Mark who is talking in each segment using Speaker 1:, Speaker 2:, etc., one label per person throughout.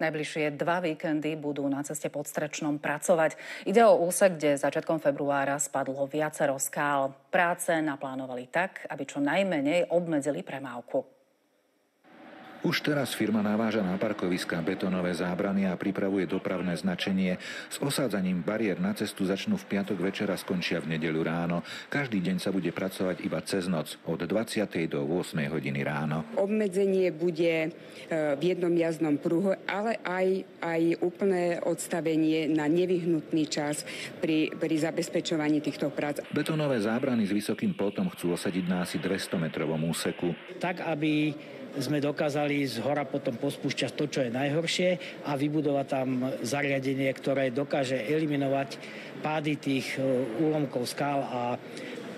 Speaker 1: Najbližšie 2 víkendy budú na ceste pod Strečnom pracovať. Ide o úsek, kde začiatkom februára spadlo viacero skál. Práce naplánovali tak, aby čo najmenej obmedzili premávku.
Speaker 2: Už teraz firma naváža na parkoviská betónové zábrany a pripravuje dopravné značenie. S osádzaním bariér na cestu začnú v piatok večer a skončia v nedeľu ráno. Každý deň sa bude pracovať iba cez noc od 20. do 8. hodiny ráno.
Speaker 3: Obmedzenie bude v jednom jazdnom pruhu, ale aj úplné odstavenie na nevyhnutný čas pri zabezpečovaní týchto prác.
Speaker 2: Betónové zábrany s vysokým plotom chcú osadiť na asi 200-metrovom úseku.
Speaker 4: Tak, aby sme dokázali z hora potom pospúšťať to, čo je najhoršie a vybudovať tam zariadenie, ktoré dokáže eliminovať pády tých úlomkov skál a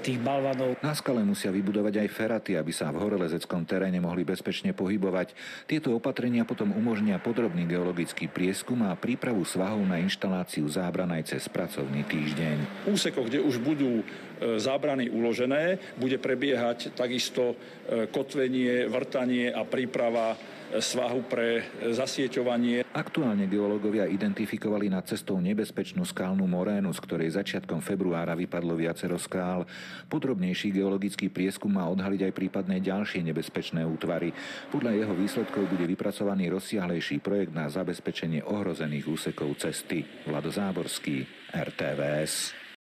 Speaker 4: tých balvanov.
Speaker 2: Na skale musia vybudovať aj feraty, aby sa v horolezeckom teréne mohli bezpečne pohybovať. Tieto opatrenia potom umožnia podrobný geologický prieskum a prípravu svahov na inštaláciu zábran aj cez pracovný týždeň.
Speaker 5: V úsekoch, kde už budú zábrany uložené, bude prebiehať takisto kotvenie, vrtanie a príprava svahu pre zasieťovanie.
Speaker 2: Aktuálne geológovia identifikovali nad cestou nebezpečnú skalnú morénu, z ktorej začiatkom februára vypadlo viacero skál. Podrobnejší geologický prieskum má odhaliť aj prípadné ďalšie nebezpečné útvary. Podľa jeho výsledkov bude vypracovaný rozsiahlejší projekt na zabezpečenie ohrozených úsekov cesty. Vlado Záborský, RTVS.